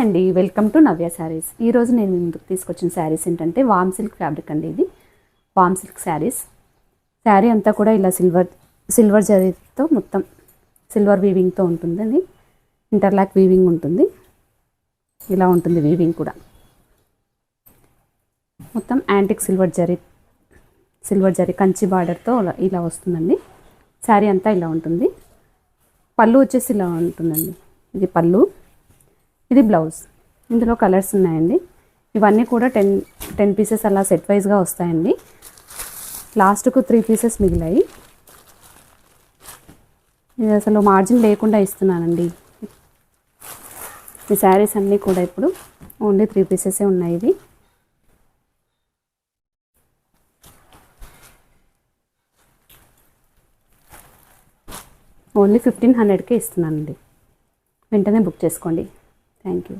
అండి welcome to నవ్య శారీస్. ఈరోజు నేను ముందుకు తీసుకొచ్చిన శారీస్ ఏంటంటే వామ్ సిల్క్ ఫ్యాబ్రిక్ అండి. ఇది వామ్ సిల్క్ శారీస్. శారీ అంతా కూడా ఇలా సిల్వర్ జరీతో మొత్తం సిల్వర్ వీవింగ్తో ఉంటుందండి. ఇంటర్లాక్ వీవింగ్ ఉంటుంది. ఇలా ఉంటుంది వీవింగ్ కూడా. మొత్తం యాంటిక్ సిల్వర్ జరీ కంచి బార్డర్తో ఇలా వస్తుందండి. శారీ అంతా ఇలా ఉంటుంది. పళ్ళు వచ్చేసి ఇలా ఉంటుందండి. ఇది పళ్ళు, ఇది బ్లౌజ్. ఇందులో కలర్స్ ఉన్నాయండి. ఇవన్నీ కూడా 10 పీసెస్ అలా సెట్ వైజ్గా వస్తాయండి. లాస్ట్కు 3 పీసెస్ మిగిలాయి. ఇది అసలు మార్జిన్ లేకుండా ఇస్తున్నానండి. ఈ శారీస్ అన్నీ కూడా ఇప్పుడు ఓన్లీ 3 పీసెసే ఉన్నాయి. ఇవి ఓన్లీ 1500కే ఇస్తున్నానండి. వెంటనే బుక్ చేసుకోండి. Thank you.